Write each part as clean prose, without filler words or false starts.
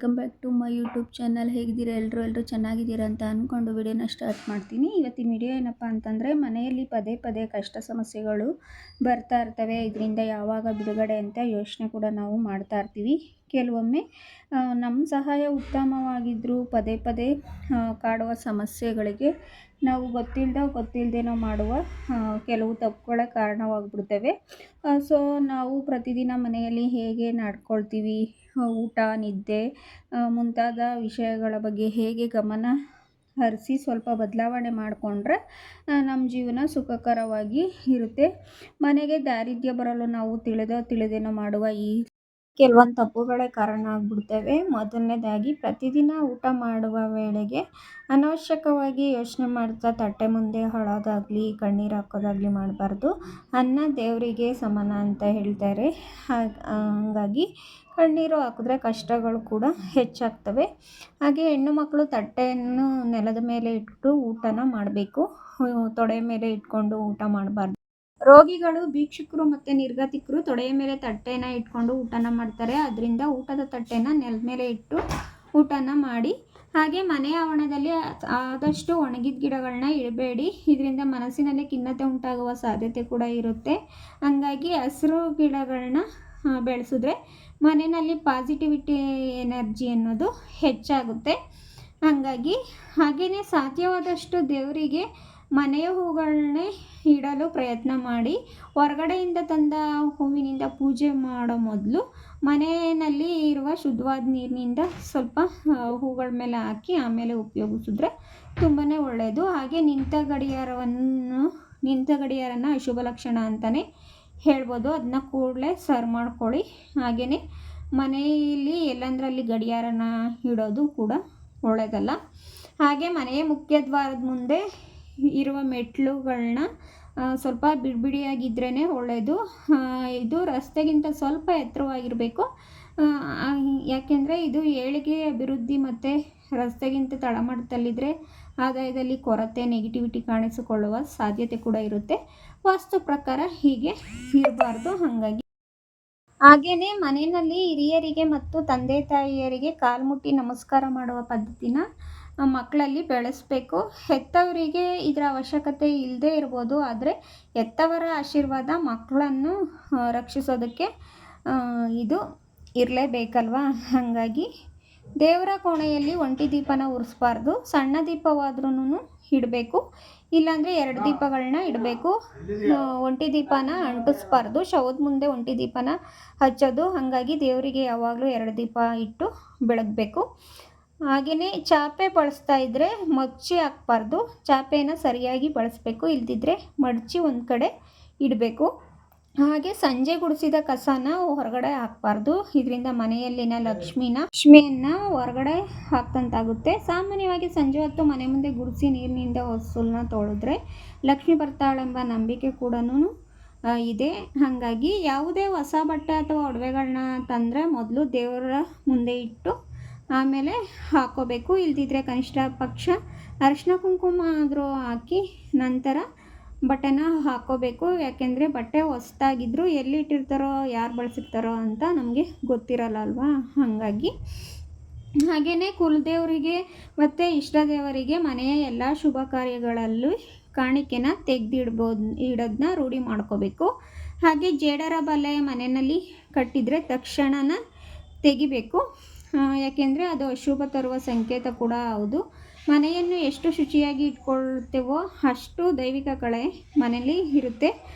Welcome back to my YouTube channel. ಹೇಗಿದ್ದೀರಾ ಎಲ್ಲರೂ ಚೆನ್ನಾಗಿದ್ದೀರಾ ಅಂತ ಅಂದ್ಕೊಂಡು ವಿಡಿಯೋನ ಸ್ಟಾರ್ಟ್ ಮಾಡ್ತೀನಿ. ಇವತ್ತಿನ ವಿಡಿಯೋ ಏನಪ್ಪ ಅಂತಂದರೆ, ಮನೆಯಲ್ಲಿ ಪದೇ ಪದೇ ಕಷ್ಟ ಸಮಸ್ಯೆಗಳು ಬರ್ತಾ ಇರ್ತವೆ. ಇದರಿಂದ ಯಾವಾಗ ಬಿಡುಗಡೆ ಅಂತ ಯೋಚನೆ ಕೂಡ ನಾವು ಮಾಡ್ತಾ ಇರ್ತೀವಿ. ಕೆಲವೊಮ್ಮೆ ನಮ್ಮ ಸಹಾಯ ಉತ್ತಮವಾಗಿದ್ದರೂ ಪದೇ ಪದೇ ಕಾಡುವ ಸಮಸ್ಯೆಗಳಿಗೆ ನಾವು ಗೊತ್ತಿಲ್ಲದೇನೋ ಮಾಡುವ ಕೆಲವು ತಪ್ಪುಗಳ ಕಾರಣವಾಗಿಬಿಡ್ತವೆ. ಸೊ ನಾವು ಪ್ರತಿದಿನ ಮನೆಯಲ್ಲಿ ಹೇಗೆ ನಡ್ಕೊಳ್ತೀವಿ, ಊಟ, ನಿದ್ದೆ ಮುಂತಾದ ವಿಷಯಗಳ ಬಗ್ಗೆ ಹೇಗೆ ಗಮನ ಹರಿಸಿ ಸ್ವಲ್ಪ ಬದಲಾವಣೆ ಮಾಡಿಕೊಂಡ್ರೆ ನಮ್ಮ ಜೀವನ ಸುಖಕರವಾಗಿ ಇರುತ್ತೆ. ಮನೆಗೆ ದಾರಿದ್ರ್ಯ ಬರಲು ನಾವು ತಿಳಿದೇನೋ ಮಾಡುವ ಈ ಕೆಲವೊಂದು ತಪ್ಪುಗಳೇ ಕಾರಣ ಆಗಿಬಿಡ್ತವೆ. ಮೊದಲನೇದಾಗಿ, ಪ್ರತಿದಿನ ಊಟ ಮಾಡುವ ವೇಳೆಗೆ ಅನಾವಶ್ಯಕವಾಗಿ ಯೋಚನೆ ಮಾಡ್ತಾ ತಟ್ಟೆ ಮುಂದೆ ಅಳೋದಾಗಲಿ ಕಣ್ಣೀರು ಹಾಕೋದಾಗಲಿ ಮಾಡಬಾರ್ದು. ಅನ್ನ ದೇವರಿಗೆ ಸಮಾನ ಅಂತ ಹೇಳ್ತಾರೆ. ಹಾಗಾಗಿ ಕಣ್ಣೀರು ಹಾಕಿದ್ರೆ ಕಷ್ಟಗಳು ಕೂಡ ಹೆಚ್ಚಾಗ್ತವೆ. ಹಾಗೆ ಹೆಣ್ಣು ಮಕ್ಕಳು ತಟ್ಟೆಯನ್ನು ನೆಲದ ಮೇಲೆ ಇಟ್ಟು ಊಟನ ಮಾಡಬೇಕು. ತೊಡೆಯ ಮೇಲೆ ಇಟ್ಕೊಂಡು ಊಟ ಮಾಡಬಾರ್ದು. ರೋಗಿಗಳು, ಭಿಕ್ಷುಕರು ಮತ್ತು ನಿರ್ಗತಿಕರು ತೊಡೆಯ ಮೇಲೆ ತಟ್ಟೆನ ಇಟ್ಕೊಂಡು ಊಟನ ಮಾಡ್ತಾರೆ. ಅದರಿಂದ ಊಟದ ತಟ್ಟೆನ ನೆಲದ ಮೇಲೆ ಇಟ್ಟು ಊಟನ ಮಾಡಿ. ಹಾಗೆ ಮನೆಯ ಆವರಣದಲ್ಲಿ ಆದಷ್ಟು ಒಣಗಿದ ಗಿಡಗಳನ್ನ ಇಡಬೇಡಿ. ಇದರಿಂದ ಮನಸ್ಸಿನಲ್ಲಿ ಖಿನ್ನತೆ ಉಂಟಾಗುವ ಸಾಧ್ಯತೆ ಕೂಡ ಇರುತ್ತೆ. ಹಂಗಾಗಿ ಹಸಿರು ಗಿಡಗಳನ್ನ ಬೆಳೆಸಿದ್ರೆ ಮನೆಯಲ್ಲಿ ಪಾಸಿಟಿವಿಟಿ ಎನರ್ಜಿ ಅನ್ನೋದು ಹೆಚ್ಚಾಗುತ್ತೆ. ಹಾಗೆಯೇ ಸಾಧ್ಯವಾದಷ್ಟು ದೇವರಿಗೆ ಮನೆಯ ಹೂಗಳನ್ನೇ ಇಡಲು ಪ್ರಯತ್ನ ಮಾಡಿ. ಹೊರಗಡೆಯಿಂದ ತಂದ ಹೂವಿನಿಂದ ಪೂಜೆ ಮಾಡೋ ಮೊದಲು ಮನೆಯಲ್ಲಿ ಇರುವ ಶುದ್ಧವಾದ ನೀರಿನಿಂದ ಸ್ವಲ್ಪ ಹೂಗಳ ಮೇಲೆ ಹಾಕಿ ಆಮೇಲೆ ಉಪಯೋಗಿಸಿದ್ರೆ ತುಂಬಾ ಒಳ್ಳೆಯದು. ಹಾಗೆ ನಿಂತ ಗಡಿಯಾರನ ಅಶುಭ ಲಕ್ಷಣ ಅಂತಲೇ ಹೇಳ್ಬೋದು. ಅದನ್ನ ಕೂಡಲೇ ಸರಿ ಮಾಡ್ಕೊಳ್ಳಿ. ಹಾಗೆಯೇ ಮನೆಯಲ್ಲಿ ಎಲ್ಲಂದರಲ್ಲಿ ಗಡಿಯಾರನ ಇಡೋದು ಕೂಡ ಒಳ್ಳೆಯದಲ್ಲ. ಹಾಗೆ ಮನೆಯ ಮುಖ್ಯ ದ್ವಾರದ ಮುಂದೆ ಇರುವ ಮೆಟ್ಲುಗಳನ್ನ ಸ್ವಲ್ಪ ಬಿಡಿಯಾಗಿದ್ರೇ ಒಳ್ಳೆಯದು. ಇದು ರಸ್ತೆಗಿಂತ ಸ್ವಲ್ಪ ಎತ್ತರವಾಗಿರಬೇಕು. ಯಾಕೆಂದರೆ ಇದು ಏಳಿಗೆ, ಅಭಿವೃದ್ಧಿ ಮತ್ತು ರಸ್ತೆಗಿಂತ ತಳಮಟ್ಟದಲ್ಲಿದ್ದರೆ ಆದಾಯದಲ್ಲಿ ಕೊರತೆ, ನೆಗೆಟಿವಿಟಿ ಕಾಣಿಸಿಕೊಳ್ಳುವ ಸಾಧ್ಯತೆ ಕೂಡ ಇರುತ್ತೆ. ವಾಸ್ತು ಪ್ರಕಾರ ಹೀಗೆ ಇರಬಾರ್ದು. ಹಾಗೆಯೇ ಮನೆಯಲ್ಲಿ ಹಿರಿಯರಿಗೆ ಮತ್ತು ತಂದೆ ತಾಯಿಯರಿಗೆ ಕಾಲ್ಮುಟ್ಟಿ ನಮಸ್ಕಾರ ಮಾಡುವ ಪದ್ಧತಿನ ಮಕ್ಕಳಲ್ಲಿ ಬೆಳೆಸಬೇಕು. ಹೆತ್ತವರಿಗೆ ಇದರ ಅವಶ್ಯಕತೆ ಇಲ್ಲದೇ ಇರ್ಬೋದು, ಆದರೆ ಹೆತ್ತವರ ಆಶೀರ್ವಾದ ಮಕ್ಕಳನ್ನು ರಕ್ಷಿಸೋದಕ್ಕೆ ಇದು ಇರಲೇಬೇಕಲ್ವಾ. ಹಾಗಾಗಿ ದೇವರ ಕೋಣೆಯಲ್ಲಿ ಒಂಟಿ ದೀಪನ ಉರಿಸ್ಬಾರ್ದು. ಸಣ್ಣ ದೀಪವಾದ್ರೂ ಇಡಬೇಕು, ಇಲ್ಲಾಂದರೆ 2 ದೀಪಗಳನ್ನ ಇಡಬೇಕು. ಒಂಟಿ ದೀಪನ ಅಂಟಿಸ್ಬಾರ್ದು. ಶವದ ಮುಂದೆ ಒಂಟಿ ದೀಪನ ಹಚ್ಚೋದು. ಹಾಗಾಗಿ ದೇವರಿಗೆ ಯಾವಾಗಲೂ 2 ದೀಪ ಇಟ್ಟು ಬೆಳಗಬೇಕು. ಹಾಗೆಯೇ ಚಾಪೆ ಬಳಸ್ತಾ ಇದ್ದರೆ ಮಚ್ಚಿ ಹಾಕಬಾರ್ದು. ಚಾಪೆನ ಸರಿಯಾಗಿ ಬಳಸಬೇಕು, ಇಲ್ದಿದ್ರೆ ಮಡಚಿ ಒಂದು ಕಡೆ ಇಡಬೇಕು. ಹಾಗೆ ಸಂಜೆ ಗುಡಿಸಿದ ಕಸನ ಹೊರಗಡೆ ಹಾಕಬಾರ್ದು. ಇದರಿಂದ ಮನೆಯಲ್ಲಿನ ಲಕ್ಷ್ಮಿಯನ್ನು ಹೊರಗಡೆ ಹಾಕ್ತಂತಾಗುತ್ತೆ. ಸಾಮಾನ್ಯವಾಗಿ ಸಂಜೆ ಹೊತ್ತು ಮನೆ ಮುಂದೆ ಗುಡಿಸಿ ನೀರಿನಿಂದ ಹೊಸಲನ್ನ ತೊಳೆದ್ರೆ ಲಕ್ಷ್ಮಿ ಬರ್ತಾಳೆಂಬ ನಂಬಿಕೆ ಕೂಡ ಇದೆ. ಹಾಗಾಗಿ ಯಾವುದೇ ಹೊಸ ಬಟ್ಟೆ ಅಥವಾ ಒಡವೆಗಳನ್ನ ತಂದರೆ ಮೊದಲು ದೇವರ ಮುಂದೆ ಇಟ್ಟು ಆಮೇಲೆ ಹಾಕೋಬೇಕು. ಇಲ್ದಿದ್ರೆ ಕನಿಷ್ಠ ಪಕ್ಷ ಅರಿಶಿನ ಕುಂಕುಮ ಆದರೂ ಹಾಕಿ ನಂತರ ಬಟ್ಟೆನ ಹಾಕೋಬೇಕು. ಯಾಕೆಂದರೆ ಬಟ್ಟೆ ಹೊಸದಾಗಿದ್ದರೂ ಎಲ್ಲಿ ಇಟ್ಟಿರ್ತಾರೋ, ಯಾರು ಬಳಸಿರ್ತಾರೋ ಅಂತ ನಮಗೆ ಗೊತ್ತಿರಲ್ಲ ಅಲ್ವಾ. ಹಾಗೆಯೇ ಕುಲದೇವರಿಗೆ ಮತ್ತು ಇಷ್ಟ ದೇವರಿಗೆ ಮನೆಯ ಎಲ್ಲ ಶುಭ ಕಾರ್ಯಗಳಲ್ಲೂ ಕಾಣಿಕೆನ ಇಡೋದನ್ನ ರೂಢಿ ಮಾಡ್ಕೋಬೇಕು. ಹಾಗೆ ಜೇಡರ ಬಲೆ ಮನೆಯಲ್ಲಿ ಕಟ್ಟಿದರೆ ತಕ್ಷಣನ ತೆಗಿಬೇಕು. ಯಾಕೆಂದರೆ ಅದು ಅಶುಭ ತರುವ ಸಂಕೇತ ಕೂಡ ಹೌದು. ಮನೆಯನ್ನು ಎಷ್ಟು ಶುಚಿಯಾಗಿ ಇಟ್ಕೊಳ್ತೇವೋ ಅಷ್ಟು ದೈವಿಕ ಕಳೆ ಮನೆಯಲ್ಲಿ ಇರುತ್ತೆ.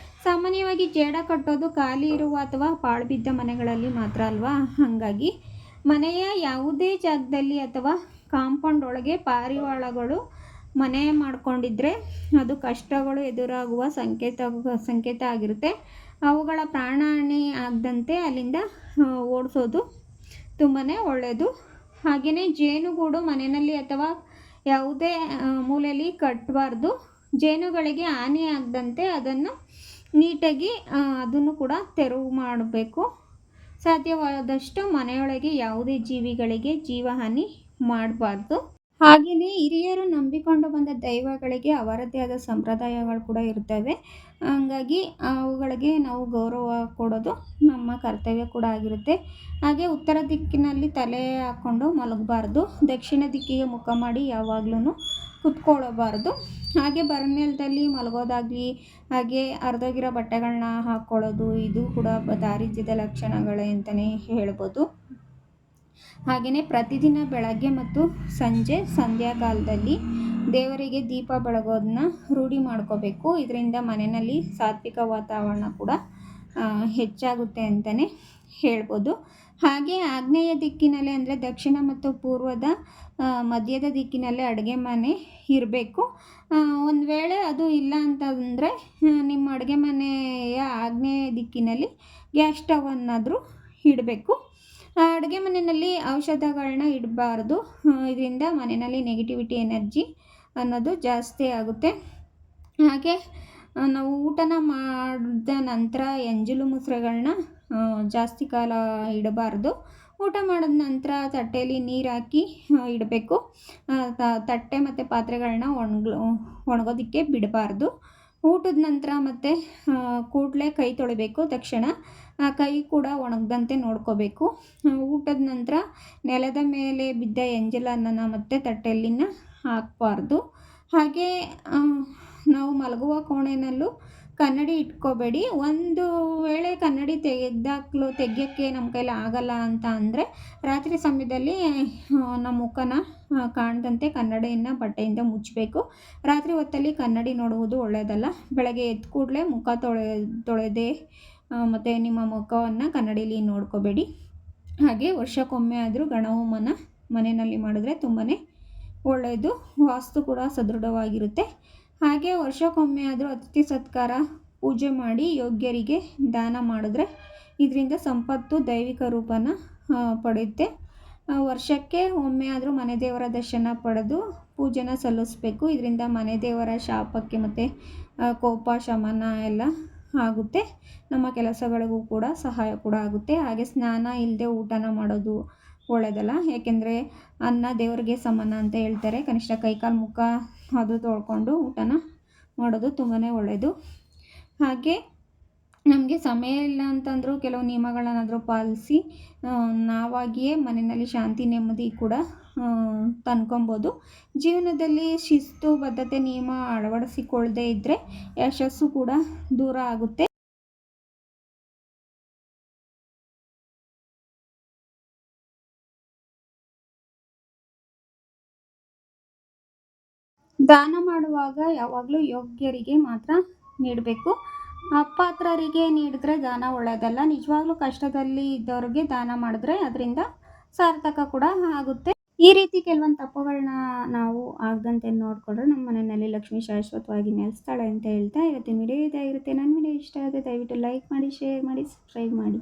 ಸಾಮಾನ್ಯವಾಗಿ ಜೇಡ ಕಟ್ಟೋದು ಖಾಲಿ ಇರುವ ಅಥವಾ ಪಾಳು ಬಿದ್ದ ಮನೆಗಳಲ್ಲಿ ಮಾತ್ರ ಅಲ್ವಾ. ಹಾಗಾಗಿ ಮನೆಯ ಯಾವುದೇ ಜಾಗದಲ್ಲಿ ಅಥವಾ ಕಾಂಪೌಂಡ್ ಒಳಗೆ ಪಾರಿವಾಳಗಳು ಮನೆ ಮಾಡ್ಕೊಂಡಿದ್ರೆ ಅದು ಕಷ್ಟಗಳು ಎದುರಾಗುವ ಸಂಕೇತ ಆಗಿರುತ್ತೆ. ಅವುಗಳ ಪ್ರಾಣಹಾನಿ ಆಗದಂತೆ ಅಲ್ಲಿಂದ ಓಡಿಸೋದು ತುಂಬಾ ಒಳ್ಳೆಯದು. ಹಾಗೆಯೇ ಜೇನುಗೂಡು ಮನೆಯಲ್ಲಿ ಅಥವಾ ಯಾವುದೇ ಮೂಲೆಯಲ್ಲಿ ಕಟ್ಟಬಾರ್ದು. ಜೇನುಗಳಿಗೆ ಹಾನಿ ಆಗದಂತೆ ಅದನ್ನು ನೀಟಾಗಿ ಅದನ್ನು ಕೂಡ ತೆರವು ಮಾಡಬೇಕು. ಸಾಧ್ಯವಾದಷ್ಟು ಮನೆಯೊಳಗೆ ಯಾವುದೇ ಜೀವಿಗಳಿಗೆ ಜೀವಹಾನಿ ಮಾಡಬಾರ್ದು. ಹಾಗೆಯೇ ಹಿರಿಯರು ನಂಬಿಕೊಂಡು ಬಂದ ದೈವಗಳಿಗೆ ಅವರದ್ದೇ ಆದ ಸಂಪ್ರದಾಯಗಳು ಕೂಡ ಇರ್ತವೆ. ಹಂಗಾಗಿ ಅವುಗಳಿಗೆ ನಾವು ಗೌರವ ಕೊಡೋದು ನಮ್ಮ ಕರ್ತವ್ಯ ಕೂಡ ಆಗಿರುತ್ತೆ. ಹಾಗೆ ಉತ್ತರ ದಿಕ್ಕಿನಲ್ಲಿ ತಲೆ ಹಾಕ್ಕೊಂಡು ಮಲಗಬಾರ್ದು. ದಕ್ಷಿಣ ದಿಕ್ಕಿಗೆ ಮುಖ ಮಾಡಿ ಯಾವಾಗ್ಲೂ ಕುತ್ಕೊಳ್ಳಬಾರ್ದು. ಹಾಗೆ ಬರನೆಲದಲ್ಲಿ ಮಲಗೋದಾಗಲಿ, ಹಾಗೆ ಹರಿದೋಗಿರೋ ಬಟ್ಟೆಗಳನ್ನ ಹಾಕ್ಕೊಳ್ಳೋದು, ಇದು ಕೂಡ ದಾರಿದ್ರ್ಯದ ಲಕ್ಷಣಗಳೇ ಅಂತಲೇ ಹೇಳ್ಬೋದು. ಹಾಗೆಯೇ ಪ್ರತಿದಿನ ಬೆಳಗ್ಗೆ ಮತ್ತು ಸಂಜೆ ಸಂಧ್ಯಾಕಾಲದಲ್ಲಿ ದೇವರಿಗೆ ದೀಪ ಬೆಳಗೋದನ್ನ ರೂಢಿ ಮಾಡ್ಕೋಬೇಕು. ಇದರಿಂದ ಮನೆಯಲ್ಲಿ ಸಾತ್ವಿಕ ವಾತಾವರಣ ಕೂಡ ಹೆಚ್ಚಾಗುತ್ತೆ ಅಂತಲೇ ಹೇಳ್ಬೋದು. ಹಾಗೆ ಆಗ್ನೇಯ ದಿಕ್ಕಿನಲ್ಲಿ ಅಂದರೆ ದಕ್ಷಿಣ ಮತ್ತು ಪೂರ್ವದ ಮಧ್ಯದ ದಿಕ್ಕಿನಲ್ಲಿ ಅಡುಗೆ ಮನೆ ಇರಬೇಕು. ಒಂದು ವೇಳೆ ಅದು ಇಲ್ಲ ಅಂತಂದರೆ ನಿಮ್ಮ ಅಡುಗೆ ಮನೆಯ ಆಗ್ನೇಯ ದಿಕ್ಕಿನಲ್ಲಿ ಗ್ಯಾಸ್ ಸ್ಟವನ್ನಾದರೂ ಇಡಬೇಕು. ಅಡುಗೆ ಮನೆಯಲ್ಲಿ ಔಷಧಗಳನ್ನ ಇಡಬಾರ್ದು. ಇದರಿಂದ ಮನೆಯಲ್ಲಿ ನೆಗೆಟಿವಿಟಿ ಎನರ್ಜಿ ಅನ್ನೋದು ಜಾಸ್ತಿ ಆಗುತ್ತೆ. ಹಾಗೆ ನಾವು ಊಟನ ಮಾಡಿದ ನಂತರ ಎಂಜಲು ಮುಸ್ರೆಗಳನ್ನ ಜಾಸ್ತಿ ಕಾಲ ಇಡಬಾರ್ದು. ಊಟ ಮಾಡಿದ ನಂತರ ತಟ್ಟೆಯಲ್ಲಿ ನೀರು ಹಾಕಿ ಇಡಬೇಕು. ತಟ್ಟೆ ಮತ್ತು ಪಾತ್ರೆಗಳನ್ನ ಒಣಗೋದಕ್ಕೆ ಬಿಡಬಾರ್ದು. ಊಟದ ನಂತರ ಮತ್ತು ಕೂಡಲೇ ಕೈ ತೊಳಿಬೇಕು ತಕ್ಷಣ. ಕೈ ಕೂಡ ಒಣಗದಂತೆ ನೋಡ್ಕೋಬೇಕು. ಊಟದ ನಂತರ ನೆಲದ ಮೇಲೆ ಬಿದ್ದ ಎಂಜಲನ್ನು ಮತ್ತು ತಟ್ಟೆಯಲ್ಲಿನ ಹಾಕಬಾರ್ದು. ಹಾಗೆ ನಾವು ಕೋಣೆಯಲ್ಲೂ ಕನ್ನಡಿ ಇಟ್ಕೋಬೇಡಿ. ಒಂದು ವೇಳೆ ಕನ್ನಡಿ ತೆಗಿಯೋಕ್ಕೆ ನಮ್ಮ ಕೈಲಿ ಆಗಲ್ಲ ಅಂತ ಅಂದರೆ ರಾತ್ರಿ ಸಮಯದಲ್ಲಿ ನಮ್ಮ ಮುಖನ ಕಾಣದಂತೆ ಕನ್ನಡಿಯನ್ನು ಬಟ್ಟೆಯಿಂದ ಮುಚ್ಚಬೇಕು. ರಾತ್ರಿ ಹೊತ್ತಲ್ಲಿ ಕನ್ನಡಿ ನೋಡುವುದು ಒಳ್ಳೆಯದಲ್ಲ. ಬೆಳಗ್ಗೆ ಎದ್ದ ಕೂಡಲೇ ಮುಖ ತೊಳೆದೇ ಮತ್ತು ನಿಮ್ಮ ಮುಖವನ್ನು ಕನ್ನಡಿಯಲ್ಲಿ ನೋಡ್ಕೋಬೇಡಿ. ಹಾಗೆ ವರ್ಷಕ್ಕೊಮ್ಮೆ ಆದರೂ ಗಣಹೋಮನ ಮನೆಯಲ್ಲಿ ಮಾಡಿದ್ರೆ ತುಂಬಾ ಒಳ್ಳೆಯದು. ವಾಸ್ತು ಕೂಡ ಸದೃಢವಾಗಿರುತ್ತೆ. ಹಾಗೆ ವರ್ಷಕ್ಕೊಮ್ಮೆ ಆದರೂ ಅತಿಥಿ ಸತ್ಕಾರ ಪೂಜೆ ಮಾಡಿ ಯೋಗ್ಯರಿಗೆ ದಾನ ಮಾಡಿದ್ರೆ ಇದರಿಂದ ಸಂಪತ್ತು ದೈವಿಕ ರೂಪನ ಪಡೆಯುತ್ತೆ. ವರ್ಷಕ್ಕೆ ಒಮ್ಮೆ ಆದರೂ ಮನೆ ದೇವರ ದರ್ಶನ ಪಡೆದು ಪೂಜೆನ ಸಲ್ಲಿಸಬೇಕು. ಇದರಿಂದ ಮನೆ ದೇವರ ಶಾಪಕ್ಕೆ ಮತ್ತು ಕೋಪ ಶಮನ ಎಲ್ಲ ಆಗುತ್ತೆ. ನಮ್ಮ ಕೆಲಸಗಳಿಗೂ ಕೂಡ ಸಹಾಯ ಕೂಡ ಆಗುತ್ತೆ. ಹಾಗೆ ಸ್ನಾನ ಇಲ್ಲದೆ ಊಟನ ಮಾಡೋದು ಒಳ್ಳೆಯದಲ್ಲ. ಏಕೆಂದರೆ ಅನ್ನ ದೇವರಿಗೆ ಸಮಾನ ಅಂತ ಹೇಳ್ತಾರೆ. ಕನಿಷ್ಠ ಕೈಕಾಲು ಮುಖ ಅದು ತೊಳ್ಕೊಂಡು ಊಟನ ಮಾಡೋದು ತುಂಬಾ ಒಳ್ಳೆಯದು. ಹಾಗೆ ನಮಗೆ ಸಮಯ ಇಲ್ಲ ಅಂತಂದರೂ ಕೆಲವು ನಿಯಮಗಳನ್ನಾದರೂ ಪಾಲಿಸಿ ನಾವಾಗಿಯೇ ಮನೆಯಲ್ಲಿ ಶಾಂತಿ ನೆಮ್ಮದಿ ಕೂಡ ತಂದ್ಕೊಬೋದು. ಜೀವನದಲ್ಲಿ ಶಿಸ್ತು ಬದ್ಧತೆ ನಿಯಮ ಅಳವಡಿಸಿಕೊಳ್ಳದೇ ಇದ್ದರೆ ಯಶಸ್ಸು ಕೂಡ ದೂರ ಆಗುತ್ತೆ. ದಾನ ಮಾಡುವಾಗ ಯಾವಾಗಲೂ ಯೋಗ್ಯರಿಗೆ ಮಾತ್ರ ನೀಡಬೇಕು. ಅಪಾತ್ರರಿಗೆ ನೀಡಿದ್ರೆ ದಾನ ಒಳ್ಳೆಯದಲ್ಲ. ನಿಜವಾಗ್ಲೂ ಕಷ್ಟದಲ್ಲಿ ಇದ್ದವ್ರಿಗೆ ದಾನ ಮಾಡಿದ್ರೆ ಅದರಿಂದ ಸಾರ್ಥಕ ಕೂಡ ಆಗುತ್ತೆ. ಈ ರೀತಿ ಕೆಲವೊಂದು ತಪ್ಪುಗಳನ್ನ ನಾವು ಆಗದಂತೆ ನೋಡಿಕೊಂಡ್ರೆ ನಮ್ಮ ಮನೆಯಲ್ಲಿ ಲಕ್ಷ್ಮಿ ಶಾಶ್ವತವಾಗಿ ನೆಲೆಸ್ತಾಳೆ ಅಂತ ಹೇಳ್ತಾ ಇವತ್ತಿನ ವಿಡಿಯೋ ಇದಾಗಿರುತ್ತೆ. ನನ್ನ ವಿಡಿಯೋ ಇಷ್ಟ ಆದರೆ ದಯವಿಟ್ಟು ಲೈಕ್ ಮಾಡಿ, ಶೇರ್ ಮಾಡಿ, ಸಬ್ಸ್ಕ್ರೈಬ್ ಮಾಡಿ.